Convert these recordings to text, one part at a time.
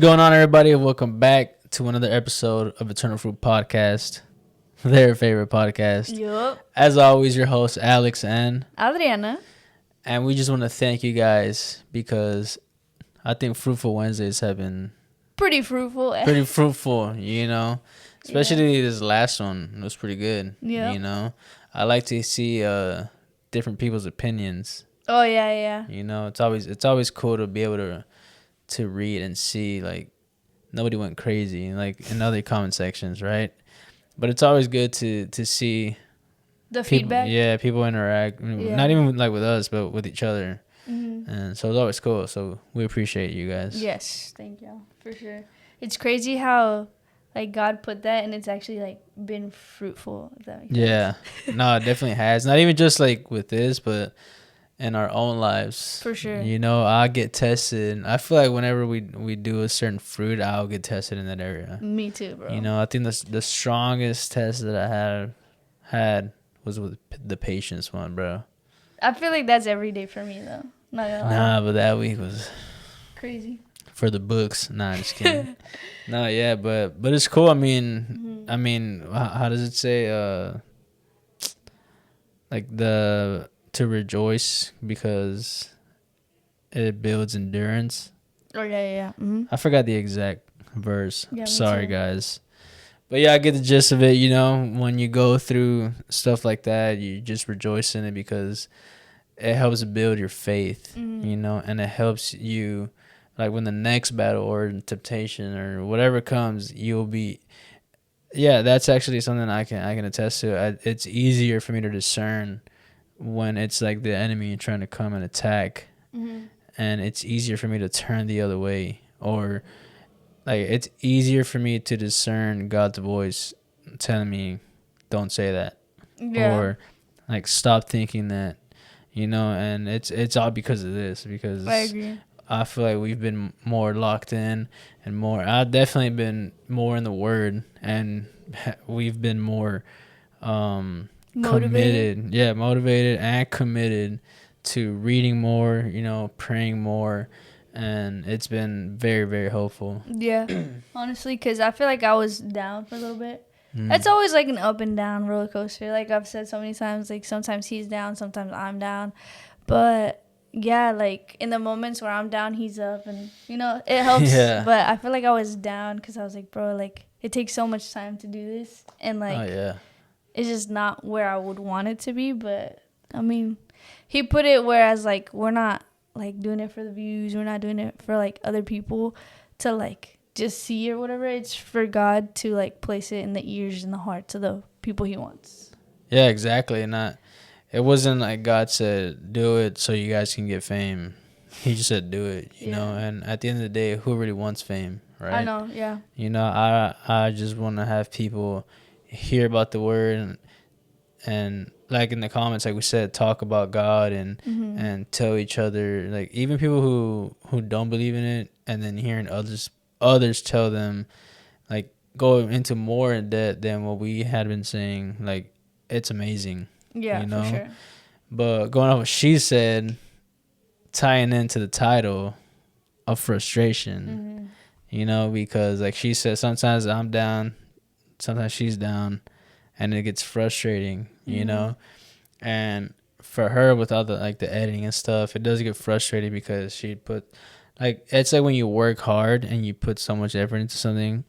going on, everybody? Welcome back to another episode of Eternal Fruit Podcast, their favorite podcast. Yup. As always, your host, Alex, and Adriana. we just want to thank you guys because I think Fruitful Wednesdays have been Pretty fruitful. pretty fruitful, especially this last one. It was pretty good, Yeah. I like to see different people's opinions. Oh, yeah. It's always cool to be able to read and see, like, nobody went crazy like in other comment sections, right? But it's always good to see The people, feedback. yeah, people interact, not even like with us, but with each other. Mm-hmm. And so it's always cool. So we appreciate you guys. Yes. Thank you. For sure. It's crazy how, like, God put that and it's actually, like, been fruitful. If that makes sense. Yeah. No, it definitely has. Not even just like with this, but in our own lives. For sure. I get tested. I feel like whenever we do a certain fruit, I'll get tested in that area. Me too, bro. I think the strongest test that I had was with the patience one, bro. I feel like that's every day for me, though. Not gonna lie. Nah, but that week was Crazy. for the books. Nah, I'm just kidding. No, yeah, but it's cool. I mean, how does it say? Like to rejoice because it builds endurance. Oh, yeah. Mm-hmm. I forgot the exact verse. Yeah, me Sorry, too. guys. But yeah, I get the gist of it. When you go through stuff like that, you just rejoice in it because it helps build your faith, and it helps you, like, when the next battle or temptation or whatever comes, you'll be, that's actually something I can attest to. It's easier for me to discern when it's like the enemy trying to come and attack, and it's easier for me to turn the other way, or like it's easier for me to discern God's voice telling me, don't say that, or like stop thinking that, and it's all because of this, because I agree. I feel like we've been more locked in and more. I've definitely been more in the Word, and we've been more committed. Yeah, motivated and committed to reading more, praying more, and it's been very, very helpful. Yeah. Honestly, because I feel like I was down for a little bit. It's always like an up and down roller coaster. Like I've said so many times, like sometimes he's down, sometimes I'm down. But yeah, like in the moments where I'm down, he's up, and it helps. Yeah. But I feel like I was down because I was like, bro, like it takes so much time to do this, and like it's just not where I would want it to be. But I mean, he put it whereas like we're not like doing it for the views, we're not doing it for like other people to like just see or whatever. It's for God to like place it in the ears and the hearts of the people he wants. Yeah, exactly. And it wasn't like God said, do it so you guys can get fame. He just said, do it, you know. And at the end of the day, who really wants fame, right? I know, yeah. I just want to have people hear about the word and like in the comments, like we said, talk about God and tell each other, like even people who don't believe in it, and then hearing others tell them, like go into more in depth than what we had been saying. Like it's amazing. Yeah, for sure. But going off what she said, tying into the title of frustration, because like she said, sometimes I'm down, sometimes she's down, and it gets frustrating, and for her with all the like the editing and stuff, it does get frustrating because she put like, it's like when you work hard and you put so much effort into something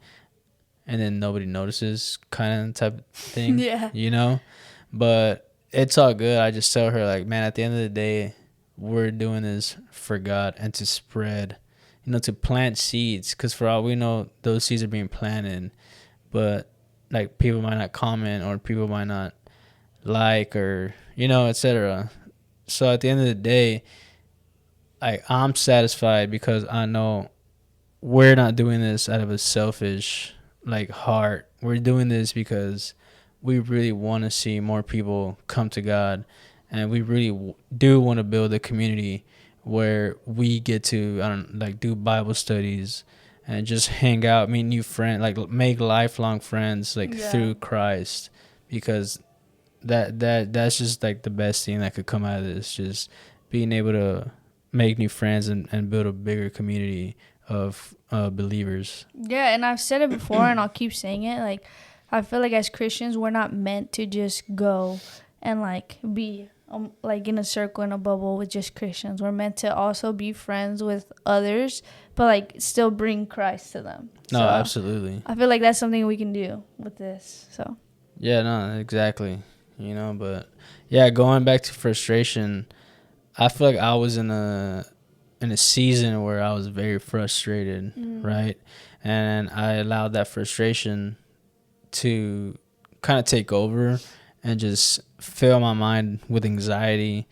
and then nobody notices kind of type of thing. Yeah. But it's all good. I just tell her, like, man, at the end of the day, we're doing this for God and to spread, to plant seeds, because for all we know, those seeds are being planted, but like people might not comment or people might not like, or etc. So at the end of the day, I'm satisfied because I know we're not doing this out of a selfish like heart. We're doing this because we really want to see more people come to God, and we really do want to build a community where we get to do Bible studies and just hang out, meet new friends, like make lifelong friends through Christ, because that's just like the best thing that could come out of this, just being able to make new friends and build a bigger community of believers. Yeah, and I've said it before, and I'll keep saying it. Like, I feel like as Christians, we're not meant to just go and like be like in a circle, in a bubble with just Christians. We're meant to also be friends with others, but like still bring Christ to them. No, so, absolutely. I feel like that's something we can do with this. So. Yeah, no, exactly. You know, but yeah, going back to frustration, I feel like I was in a season where I was very frustrated, right? And I allowed that frustration to kind of take over and just fill my mind with anxiety,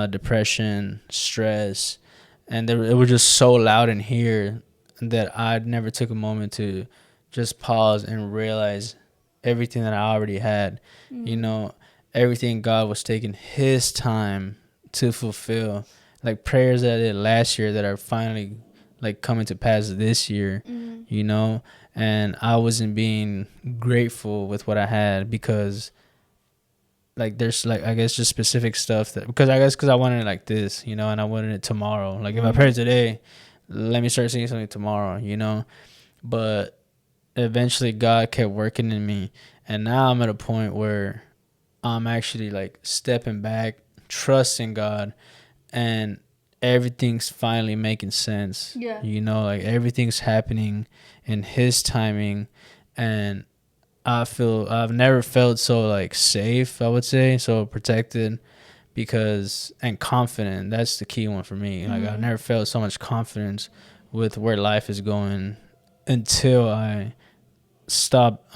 depression, stress, and it was just so loud in here that I never took a moment to just pause and realize everything that I already had. You know, everything God was taking his time to fulfill, like prayers that I did last year that are finally like coming to pass this year, you know, and I wasn't being grateful with what I had because like there's like, I guess just specific stuff that, because I wanted it like this, you know, and I wanted it tomorrow. Like if I pray today, let me start seeing something tomorrow, you know, but eventually God kept working in me, and now I'm at a point where I'm actually like stepping back, trusting God, and everything's finally making sense. Yeah. You know, like everything's happening in his timing, and I've never felt so like safe, I would say, so protected, because, and confident. That's the key one for me. Like I've never felt so much confidence with where life is going until I stop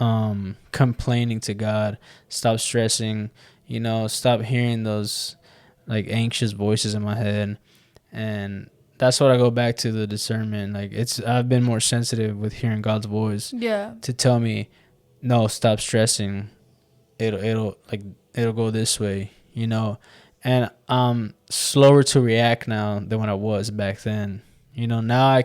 complaining to God, stop stressing, you know, stop hearing those like anxious voices in my head. And that's what I go back to, the discernment. Like I've been more sensitive with hearing God's voice to tell me, no, stop stressing. It'll go this way, you know. And I'm slower to react now than when I was back then. You know, now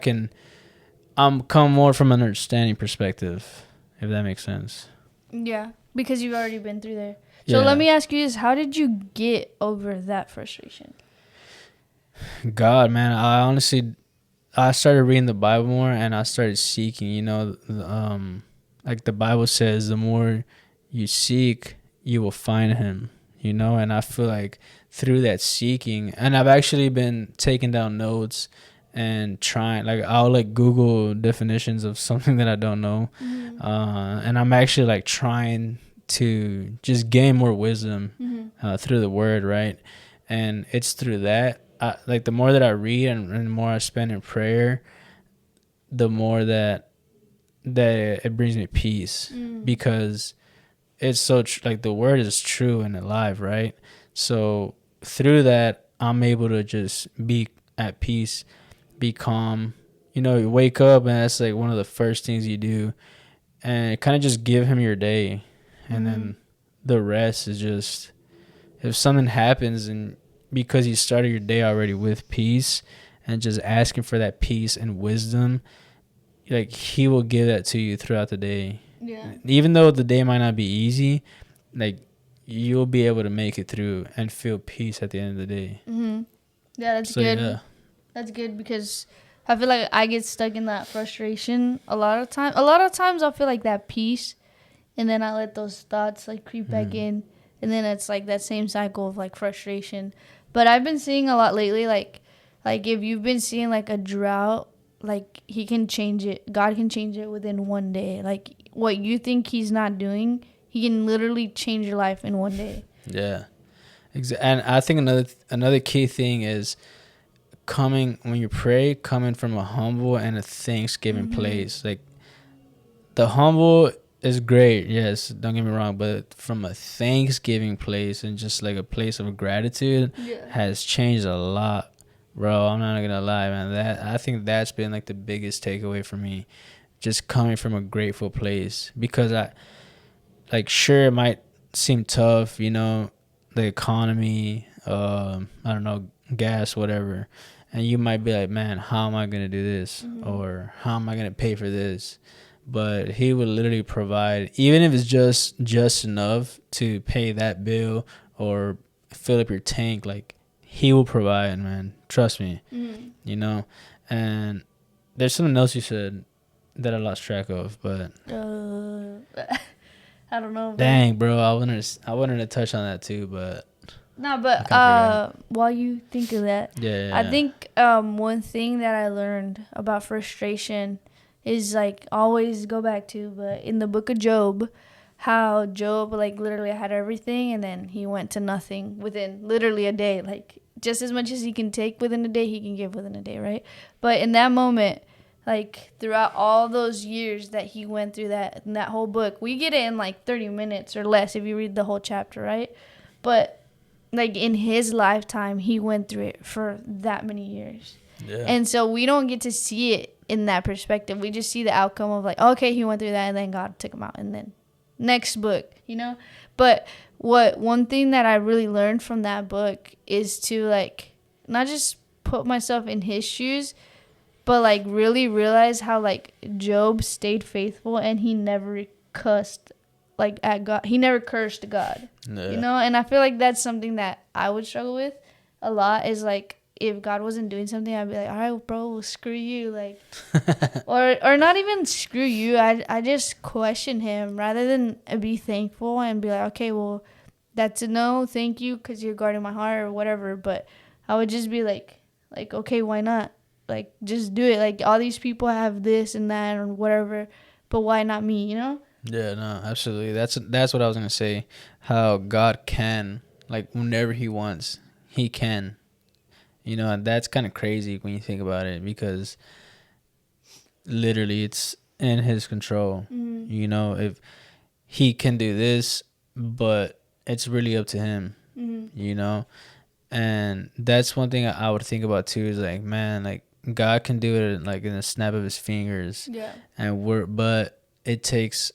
I'm come more from an understanding perspective, if that makes sense. Yeah, because you've already been through there. So let me ask you this: how did you get over that frustration? God, man, I started reading the Bible more, and I started seeking. You know, like the Bible says, the more you seek, you will find him. You know, and I feel like through that seeking, and I've actually been taking down notes and trying, like I'll like Google definitions of something that I don't know, and I'm actually like trying to just gain more wisdom through the word, right? And it's through that, like the more that I read and the more I spend in prayer, the more that it brings me peace, because it's so like the word is true and alive, right? So through that, I'm able to just be at peace, be calm. You know, you wake up and that's like one of the first things you do, and kind of just give him your day, and then the rest is just, if something happens, and because you started your day already with peace and just asking for that peace and wisdom, like he will give that to you throughout the day. Yeah. Even though the day might not be easy, like you'll be able to make it through and feel peace at the end of the day. Yeah, that's good. Yeah. That's good, because I feel like I get stuck in that frustration a lot of times. A lot of times I'll feel like that peace, and then I let those thoughts like creep back in, and then it's like that same cycle of like frustration. But I've been seeing a lot lately, like if you've been seeing like a drought, like he can change it. God can change it within one day. Like what you think he's not doing, he can literally change your life in one day. Yeah. And I think another key thing is coming from a humble and a thanksgiving place. Like the humble is great, yes, don't get me wrong, but from a thanksgiving place and just like a place of gratitude has changed a lot, bro. I'm not gonna lie, man. I think that's been like the biggest takeaway for me, just coming from a grateful place, because sure, it might seem tough, you know, the economy, I don't know, gas, whatever, and you might be like, man, how am I gonna do this, or how am I gonna pay for this? But he will literally provide, even if it's just enough to pay that bill or fill up your tank. Like he will provide, man. Trust me. You know, and there's something else you said that I lost track of, but I don't know. Dang, bro, I wanted to touch on that too, but no. But while you think of that, I think one thing that I learned about frustration is like always go back to, but in the book of Job, how Job like literally had everything and then he went to nothing within literally a day. Like just as much as he can take within a day, he can give within a day, right? But in that moment, like throughout all those years that he went through that whole book, we get it in like 30 minutes or less if you read the whole chapter, right? But like in his lifetime, he went through it for that many years. Yeah. And so we don't get to see it in that perspective. We just see the outcome of like, okay, he went through that and then God took him out and then next book, you know? But one thing that I really learned from that book is to like not just put myself in his shoes, but like really realize how like Job stayed faithful and he never cussed like at God. He never cursed God. Yeah. You know, and I feel like that's something that I would struggle with a lot is like if God wasn't doing something, I'd be like, all right, bro, well, screw you. Like, or not even screw you. I just question him rather than be thankful and be like, okay, well, that's a no. Thank you. 'Cause you're guarding my heart or whatever. But I would just be like, okay, why not? Like, just do it. Like, all these people have this and that or whatever, but why not me, you know? Yeah, no, absolutely. That's what I was going to say. How God can, like, whenever he wants, he can. You know, and that's kind of crazy when you think about it because literally it's in his control. Mm-hmm. You know, if he can do this, but it's really up to him, you know? And that's one thing I would think about too is like, man, like God can do it like in a snap of his fingers. Yeah. But it takes,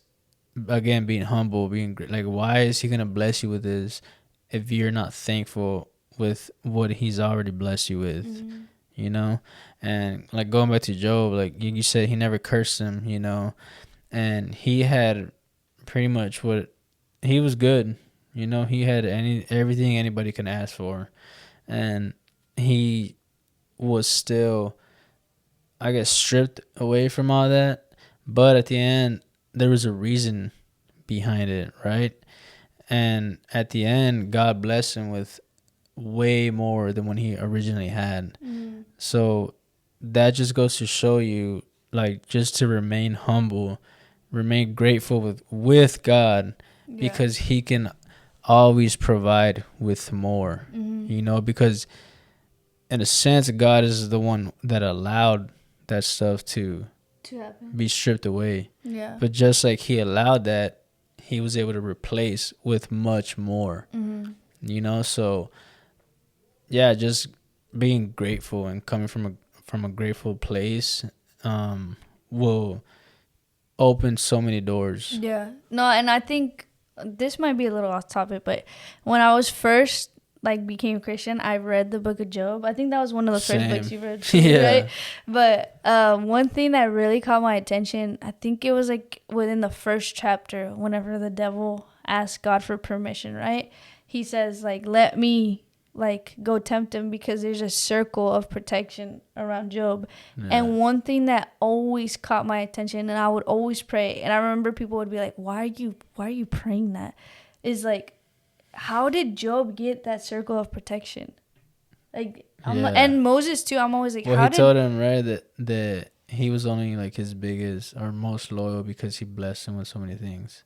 again, being humble, being like, why is he going to bless you with this if you're not thankful with what he's already blessed you with, you know? And like going back to Job, like you said, he never cursed him, you know, and he had pretty much he was good, you know, he had everything anybody can ask for, and he was still, I guess, stripped away from all that, but at the end there was a reason behind it, right? And at the end, God blessed him with way more than when he originally had. So that just goes to show you, like, just to remain humble, remain grateful with God, because he can always provide with more, you know, because in a sense, God is the one that allowed that stuff to happen, be stripped away. Yeah. But just like he allowed that, he was able to replace with much more, you know? So yeah, just being grateful and coming from a grateful place will open so many doors. Yeah. No, and I think this might be a little off topic, but when I was first like became Christian, I read the book of Job. I think that was one of the first books you read, right? But one thing that really caught my attention, I think it was like within the first chapter, whenever the devil asked God for permission, right? He says like, let me like go tempt him because there's a circle of protection around Job. Yeah. And one thing that always caught my attention, and I would always pray, and I remember people would be like, why are you praying that? Is like, how did Job get that circle of protection? Like, and Moses too. I'm always like, well, he told him, right, that he was only like his biggest or most loyal because he blessed him with so many things.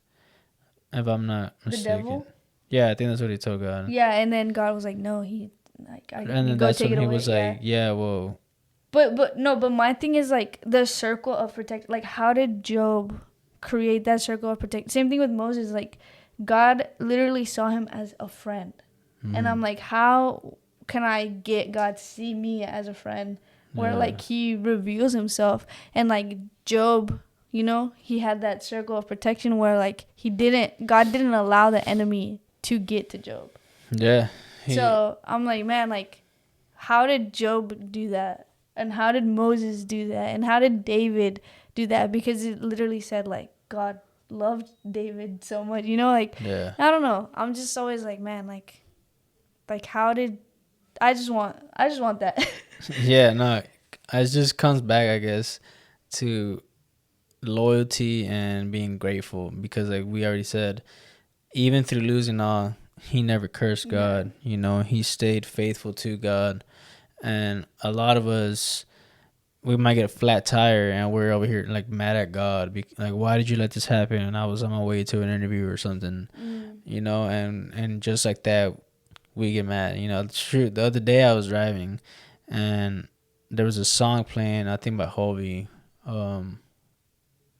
If I'm not mistaken. The devil? Yeah, I think that's what he told God. Yeah, and then God was like, no, and then that's when he was like, yeah, whoa. But my thing is like the circle of protection. Like, how did Job create that circle of protection? Same thing with Moses. Like, God literally saw him as a friend. And I'm like, how can I get God to see me as a friend where like he reveals himself? And like Job, you know, he had that circle of protection where like God didn't allow the enemy to get to Job. Yeah. So I'm like, man, like, how did Job do that? And how did Moses do that? And how did David do that? Because it literally said like God loved David so much, you know, like, I don't know. I'm just always like, man, like how did, I just want that. Yeah, no, it just comes back, I guess, to loyalty and being grateful, because like we already said, even through losing all, he never cursed God. Yeah. You know, he stayed faithful to God. And a lot of us, we might get a flat tire and we're over here like mad at God. Like, why did you let this happen? And I was on my way to an interview or something, you know, and just like that, we get mad. You know, it's true. The other day I was driving and there was a song playing, I think by Hovey.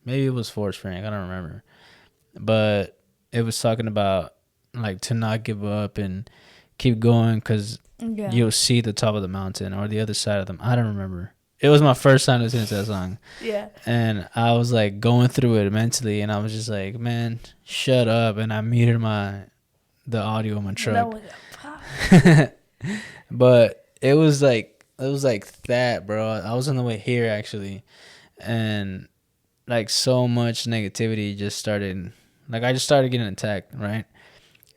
Maybe it was Forrest Frank, I don't remember. But it was talking about like to not give up and keep going, because you'll see the top of the mountain or the other side of them. I don't remember. It was my first time listening to that song. Yeah. And I was like going through it mentally, and I was just like, man, shut up. And I muted the audio in my truck. But it was like that, bro. I was on the way here actually, and like so much negativity just started. Like I just started getting attacked, right?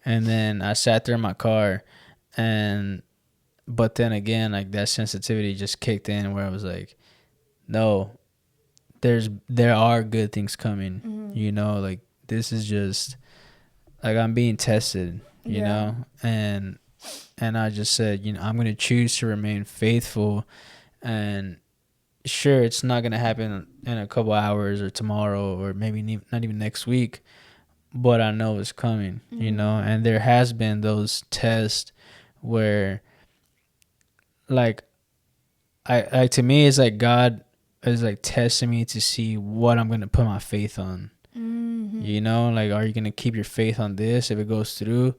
And then I sat there in my car, but then again, like that sensitivity just kicked in where I was like, no, there are good things coming. Mm-hmm. You know, like this is just like I'm being tested, you know, and I just said, you know, I'm gonna choose to remain faithful, and sure, it's not gonna happen in a couple hours or tomorrow or maybe not even next week, but I know it's coming, mm-hmm. you know. And there has been those tests where, like, I to me, it's like God is like testing me to see what I'm gonna put my faith on. Mm-hmm. You know, like, are you gonna keep your faith on this if it goes through,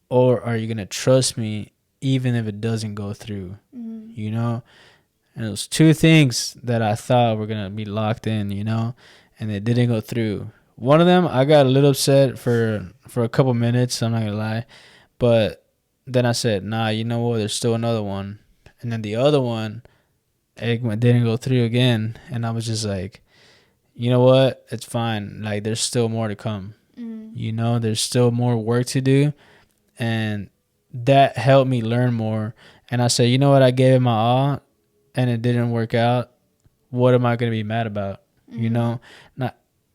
or are you gonna trust me even if it doesn't go through? Mm-hmm. You know, and it was two things that I thought were gonna be locked in, you know, and it didn't go through. One of them, I got a little upset for a couple minutes. I'm not gonna lie, but then I said, nah, you know what? There's still another one. And then the other one, it didn't go through again. And I was just like, you know what? It's fine. Like, there's still more to come. Mm. You know, there's still more work to do. And that helped me learn more. And I said, you know what? I gave it my all and it didn't work out. What am I going to be mad about? Mm-hmm. You know,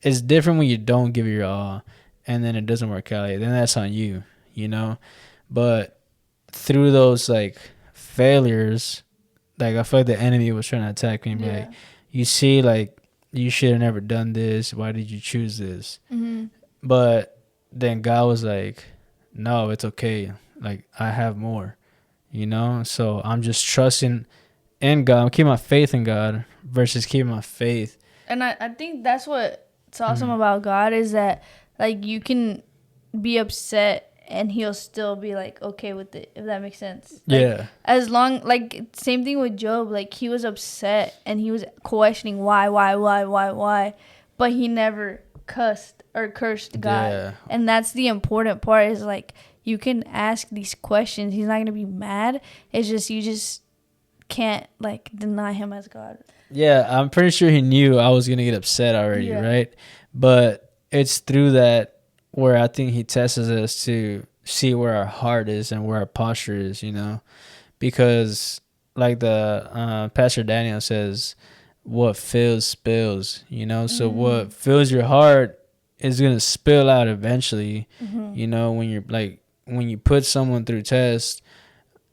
it's different when you don't give it your all and then it doesn't work out. Then that's on you, you know? But through those, like, failures, like, I feel like the enemy was trying to attack me and be like, you see, like, you should have never done this. Why did you choose this? Mm-hmm. But then God was like, no, it's okay. Like, I have more, you know? So I'm just trusting in God. I'm keeping my faith in God versus keeping my faith. And I think that's what's awesome about God is that, like, you can be upset and he'll still be like okay with it, if that makes sense. Like, yeah. As long, like, same thing with Job. Like, he was upset and he was questioning why, but he never cursed God. Yeah. And that's the important part is, like, you can ask these questions. He's not gonna be mad. It's just you just can't, like, deny him as God. Yeah, I'm pretty sure he knew I was gonna get upset already, right? But it's through that where I think he tests us to see where our heart is and where our posture is, you know? Because like the Pastor Daniel says, what fills spills, you know? So what fills your heart is going to spill out eventually, you know, when you put someone through test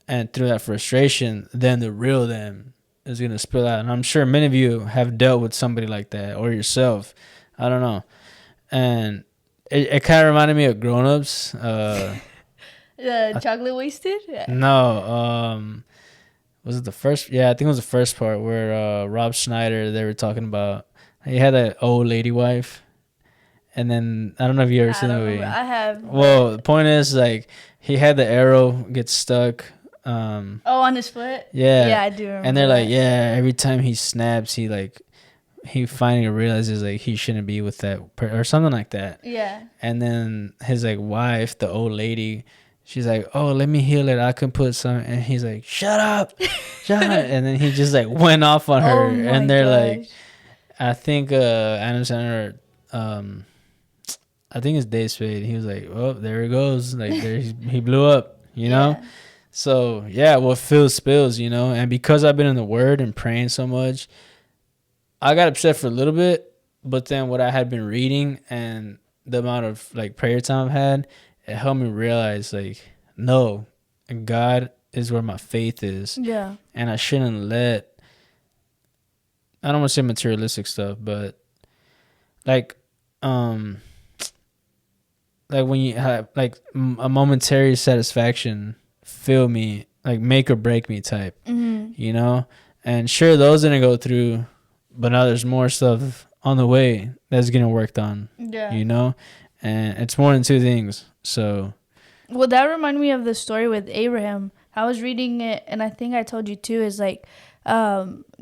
and through that frustration, then the real them is going to spill out. And I'm sure many of you have dealt with somebody like that or yourself. I don't know. And it kind of reminded me of Grown Ups. Chocolate Wasted? Yeah. No. Was it the first? Yeah, I think it was the first part where Rob Schneider, they were talking about, he had an old lady wife. And then, I don't know if you ever seen that movie. I have. Well, the point is, like, he had the arrow get stuck. On his foot? Yeah. Yeah, I do remember. And they're like, yeah, every time he snaps, he finally realizes, like, he shouldn't be with that or something like that. Yeah. And then his, like, wife, the old lady, she's like, oh, let me heal it. I can put some. And he's like, shut up. And then he just, like, went off on her. And they're like, I think Adam Sandler, I think it's Dave Spade. He was like, oh, there it goes. Like, he blew up, you know? So yeah, what fills spills, you know. And because I've been in the Word and praying so much, I got upset for a little bit. But then what I had been reading and the amount of like prayer time I've had, it helped me realize like, no, God is where my faith is. Yeah. And I shouldn't let, I don't want to say materialistic stuff, but like when you have like a momentary satisfaction fill me, like make or break me type, you know. And sure, those didn't go through, but now there's more stuff on the way that's getting worked on, you know. And it's more than two things. So well, that reminded me of the story with Abraham. I was reading it, and I think I told you too, is like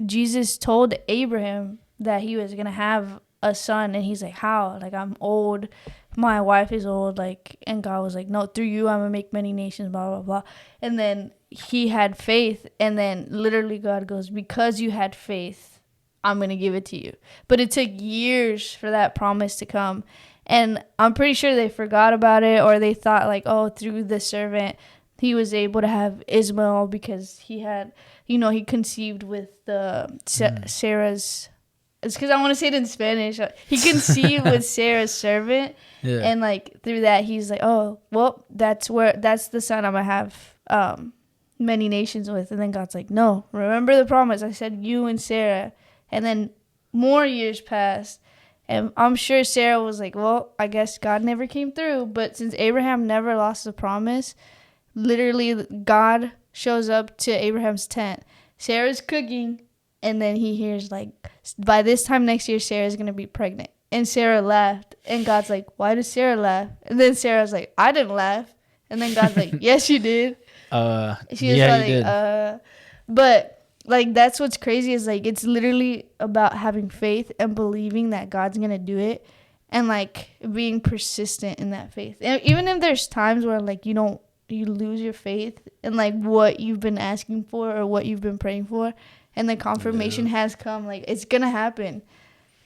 Jesus told Abraham that he was gonna have a son, and he's like, how? Like, I'm old, my wife is old, like, and God was like, no, through you I'm gonna make many nations, blah blah blah. And then he had faith, and then literally God goes, because you had faith, I'm gonna give it to you. But it took years for that promise to come, and I'm pretty sure they forgot about it, or they thought like, oh, through the servant he was able to have Ismael because he had, you know, he conceived with the Sarah's. It's because I want to say it in Spanish. He conceived with Sarah's servant, and like through that, he's like, "Oh, well, that's the son I'm gonna have many nations with." And then God's like, "No, remember the promise. I said you and Sarah." And then more years passed, and I'm sure Sarah was like, "Well, I guess God never came through." But since Abraham never lost the promise, literally God shows up to Abraham's tent. Sarah's cooking. And then he hears, like, by this time next year, Sarah's going to be pregnant. And Sarah laughed. And God's like, why does Sarah laugh? And then Sarah's like, I didn't laugh. And then God's like, yes, you did. She was like, but, like, that's what's crazy is, like, it's literally about having faith and believing that God's going to do it. And, like, being persistent in that faith. And even if there's times where, like, you lose your faith in, like, what you've been asking for or what you've been praying for. And the confirmation has come, like, it's gonna happen.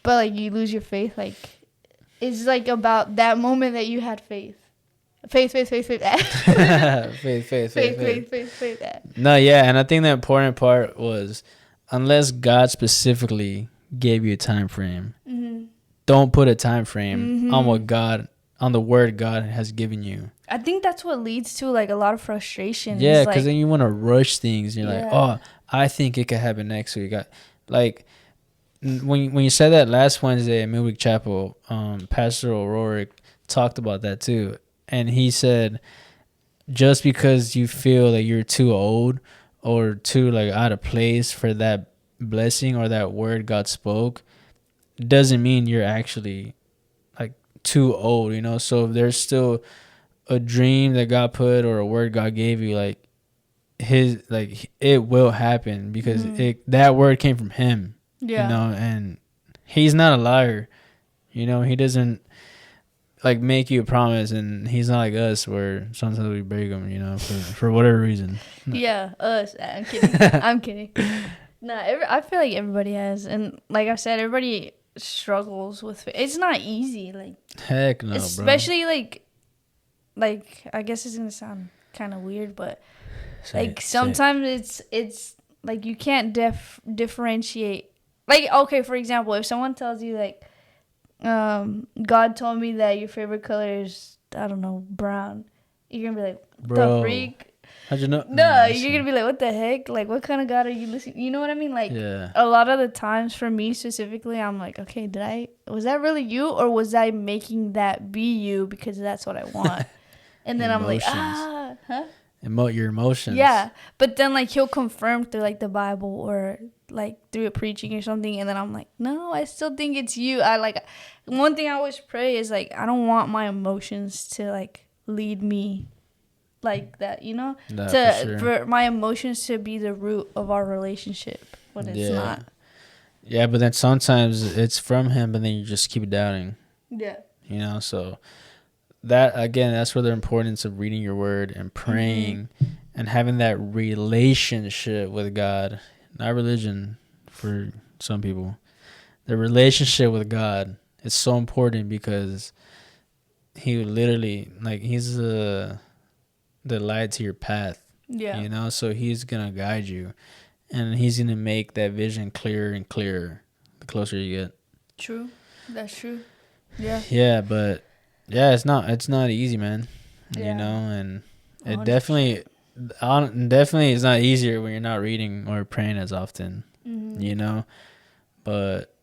But, like, you lose your faith, like, it's, like, about that moment that you had faith. Faith. faith. No, yeah, and I think the important part was, unless God specifically gave you a time frame, don't put a time frame on on the word God has given you. I think that's what leads to, like, a lot of frustration. Yeah, because then you want to rush things. You're like, oh, I think it could happen next week. Like, when you said that last Wednesday at Midweek Chapel, Pastor O'Rourke talked about that too. And he said, just because you feel that you're too old or too, like, out of place for that blessing or that word God spoke, doesn't mean you're actually, like, too old, you know? So if there's still a dream that God put or a word God gave you, like, it will happen because that word came from him, you know, and he's not a liar, you know. He doesn't, like, make you a promise, and he's not like us where sometimes we break them, you know, for whatever reason. Yeah, us. I'm kidding. I'm kidding. No, I feel like everybody has, and like I said, everybody struggles with it. It's not easy, like, heck no, especially bro. like I guess it's gonna sound kind of weird, but like sometimes it's like you can't differentiate. Like, okay, for example, if someone tells you, like, God told me that your favorite color is, I don't know, brown, you're gonna be like, what the freak? How'd you know? No, you're gonna be like, what the heck? Like, what kind of God are you listening? You know what I mean? Like, a lot of the times for me specifically, I'm like, okay, was that really you, or was I making that be you because that's what I want? And then I'm like, Emote your emotions. Yeah, but then, like, he'll confirm through, like, the Bible or, like, through a preaching or something, and then I'm like, no, I still think it's you. One thing I always pray is, like, I don't want my emotions to, like, lead me like that, you know? For my emotions to be the root of our relationship when it's not. Yeah, but then sometimes it's from him, but then you just keep doubting. Yeah. You know, so that, again, that's where the importance of reading your word and praying and having that relationship with God, not religion for some people. The relationship with God is so important because he literally, like, he's the light to your path. Yeah. You know, so he's gonna guide you, and he's gonna make that vision clearer and clearer the closer you get. True. That's true. Yeah. Yeah, but yeah, it's not easy, man. Yeah. You know, and it 100%. definitely is not easier when you're not reading or praying as often. Mm-hmm. You know, but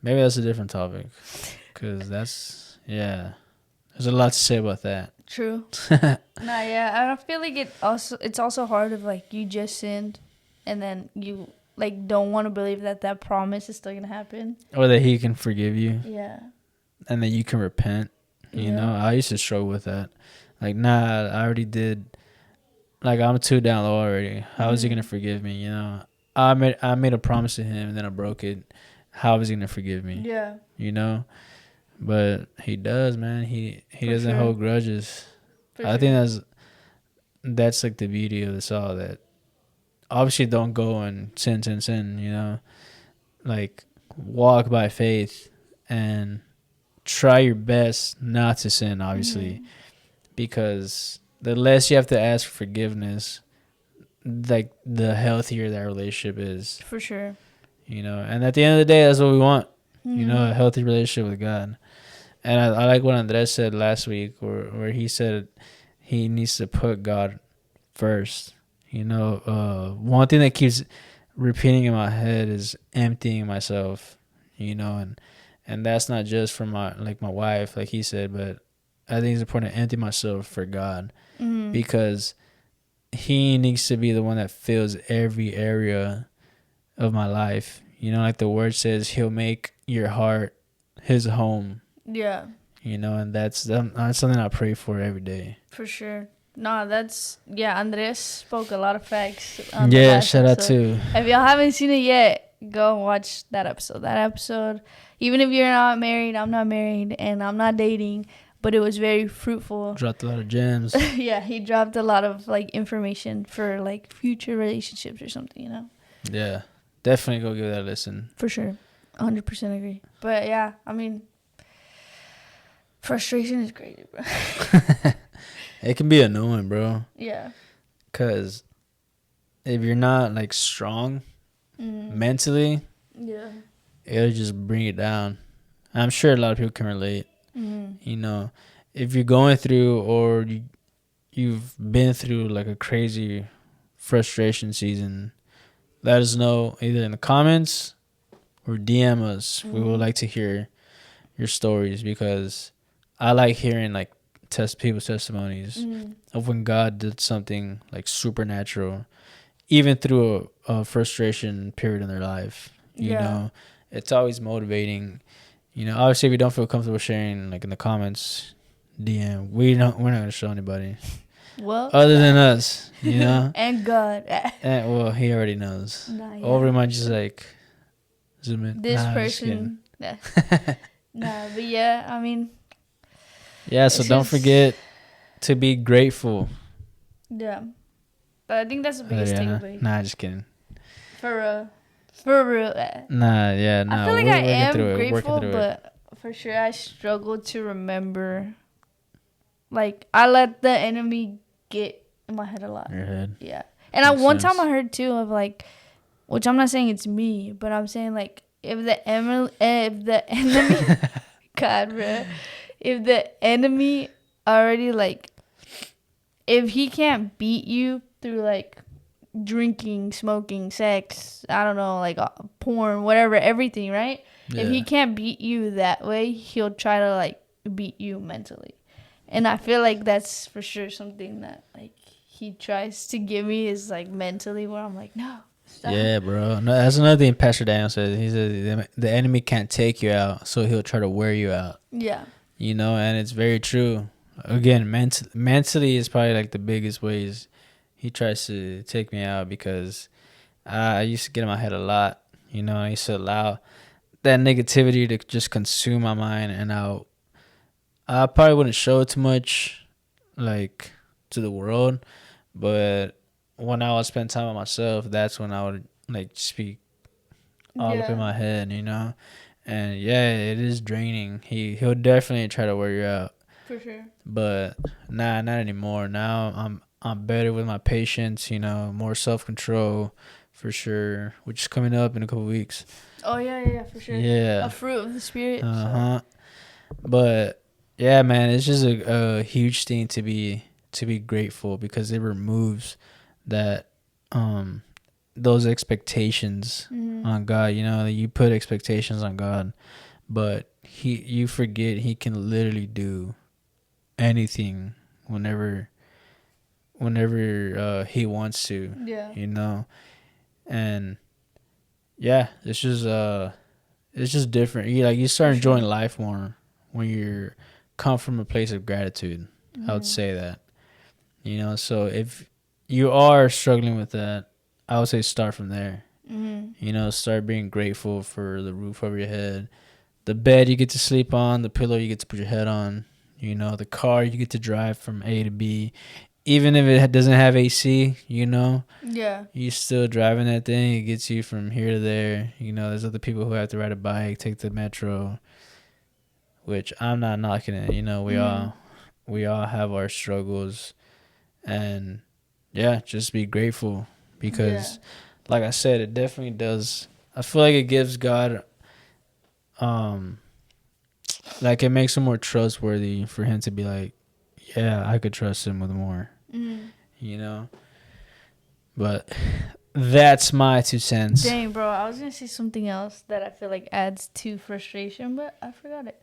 maybe that's a different topic, because there's a lot to say about that. True. Nah, yeah, I feel like it's also hard if like you just sinned, and then you like don't want to believe that promise is still gonna happen, Or that he can forgive you. Yeah. And that you can repent. You know, I used to struggle with that. Like, nah, I already did. Like, I'm too down low already. How is he gonna forgive me? You know, I made a promise to him and then I broke it. How is he gonna forgive me? Yeah. You know, but he does, man. He doesn't hold grudges. I think that's like the beauty of this all. That obviously don't go and sin. You know, like walk by faith and try your best not to sin, obviously, because the less you have to ask for forgiveness, like the healthier that relationship is. For sure. You know, and at the end of the day, that's what we want. You know, a healthy relationship with God. And I like what Andres said last week, where he said he needs to put God first. You know, one thing that keeps repeating in my head is emptying myself. You know, and that's not just for my wife, like he said, but I think it's important to empty myself for God, because he needs to be the one that fills every area of my life. You know, like the word says, he'll make your heart his home. Yeah. You know, and that's something I pray for every day. For sure. No, Andres spoke a lot of facts. Yeah, shout out to. If y'all haven't seen it yet, go watch that episode. That episode, even if you're not married, I'm not married, and I'm not dating, but it was very fruitful. Dropped a lot of gems. Yeah, he dropped a lot of like information for like future relationships or something, you know? Yeah, definitely go give that a listen. For sure. 100% agree. But yeah, I mean, frustration is crazy, bro. It can be annoying, bro. Yeah. Because if you're not like strong mentally, it'll just bring it down. I'm sure a lot of people can relate. You know, if you're going through or you've been through like a crazy frustration season, let us know either in the comments or DM us. We would like to hear your stories, because I like hearing like people's testimonies of when God did something like supernatural, even through a frustration period in their life. You know, it's always motivating. You know, obviously, if you don't feel comfortable sharing, like in the comments, DM, we're not gonna show anybody. Well, other than us, you know, and God. And, well, he already knows. Nah, yeah. Over might just like zoom in. This person. Nah, but yeah, I mean. Yeah, so don't forget to be grateful. Yeah, but I think that's the biggest takeaway. Nah, just kidding. For real. Nah. I feel like I am grateful, but for sure I struggle to remember. Like, I let the enemy get in my head a lot. Your head. Yeah. And one time I heard too of like, which I'm not saying it's me, but I'm saying like if the enemy God, bro. If the enemy already like, if he can't beat you through like drinking, smoking, sex, I don't know, like porn, whatever, everything, right? Yeah. If he can't beat you that way, he'll try to like beat you mentally. And I feel like that's for sure something that like he tries to give me is like mentally, where I'm like, no, stop. Yeah, bro. No, that's another thing Pastor Daniel said. He said the enemy can't take you out, so he'll try to wear you out. Yeah. You know, and it's very true. Again, mentally is probably like the biggest ways he tries to take me out, because I used to get in my head a lot. You know, I used to allow that negativity to just consume my mind, and I probably wouldn't show it too much, like, to the world, but when I would spend time with myself, that's when I would, like, speak all up in my head, you know? And, yeah, it is draining. He'll definitely try to wear you out. For sure. But, nah, not anymore. Now, I'm better with my patience, more self-control for sure, which is coming up in a couple weeks. Oh, yeah, for sure. Yeah. A fruit of the Spirit. Uh-huh. So. But, yeah, man, it's just a huge thing to be grateful, because it removes that, those expectations on God. You put expectations on God, but you forget He can literally do anything whenever He wants to. Yeah. And yeah, it's just different. You start enjoying life more when you're come from a place of gratitude. I would say that. So if you are struggling with that, I would say start from there. Start being grateful for the roof over your head, the bed you get to sleep on, the pillow you get to put your head on, the car you get to drive from A to B. Even if it doesn't have AC, Yeah. you're still driving that thing. It gets you from here to there. There's other people who have to ride a bike, take the metro, which I'm not knocking it. We all have our struggles, and yeah, just be grateful, because like I said, it definitely does. I feel like it gives God, like it makes him more trustworthy for him to be like, yeah, I could trust him with more. But that's my 2 cents. Dang, bro, I was gonna say something else that I feel like adds to frustration, but I forgot it.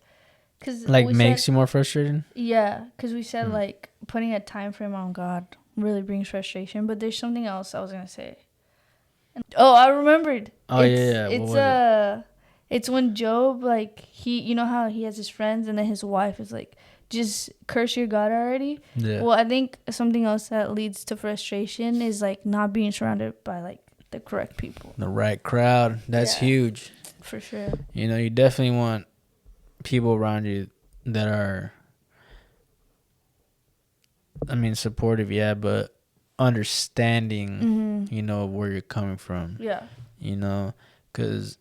Makes you more frustrated? Yeah, because we said like putting a time frame on God really brings frustration, but there's something else I was gonna say. Oh, I remembered. Oh, yeah. It's when Job, like, you know how he has his friends, and then his wife is like, just curse your God already. Yeah. Well, I think something else that leads to frustration is like not being surrounded by like the correct people, the right crowd. That's huge. For sure. You definitely want people around you that are, supportive, yeah, but understanding, where you're coming from. Yeah. Because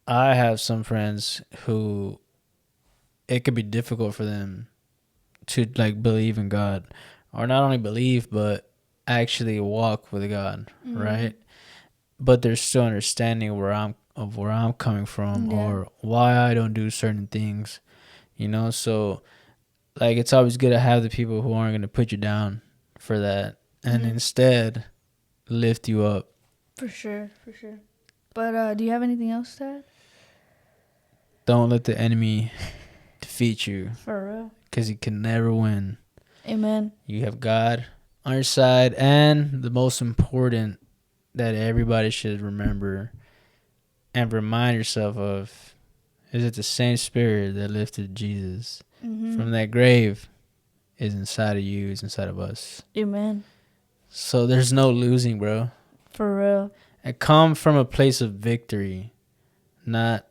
I have some friends who it could be difficult for them to like believe in God, or not only believe but actually walk with God, right? But they're still understanding where I'm coming from, or why I don't do certain things, So like it's always good to have the people who aren't going to put you down for that, and instead lift you up. For sure. But do you have anything else to add? Don't let the enemy defeat you. For real. Because he can never win. Amen. You have God on your side, and the most important that everybody should remember and remind yourself of is that the same Spirit that lifted Jesus from that grave is inside of you, is inside of us. Amen. So there's no losing, bro. For real. And come from a place of victory, not,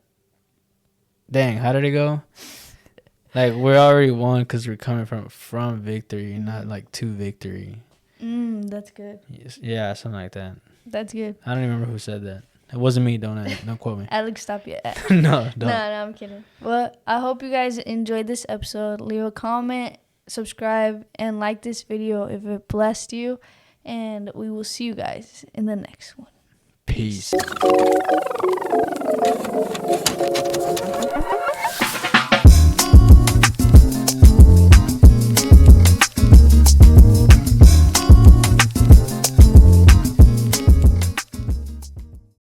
dang, how did it go? Like, we're already won because we're coming from victory, not like to victory. That's good. Yeah, something like that. That's good. I don't even remember who said that. It wasn't me. Don't quote me. Alex, stop you. No, don't. No, I'm kidding. Well, I hope you guys enjoyed this episode. Leave a comment, subscribe, and like this video if it blessed you. And we will see you guys in the next one. Peace.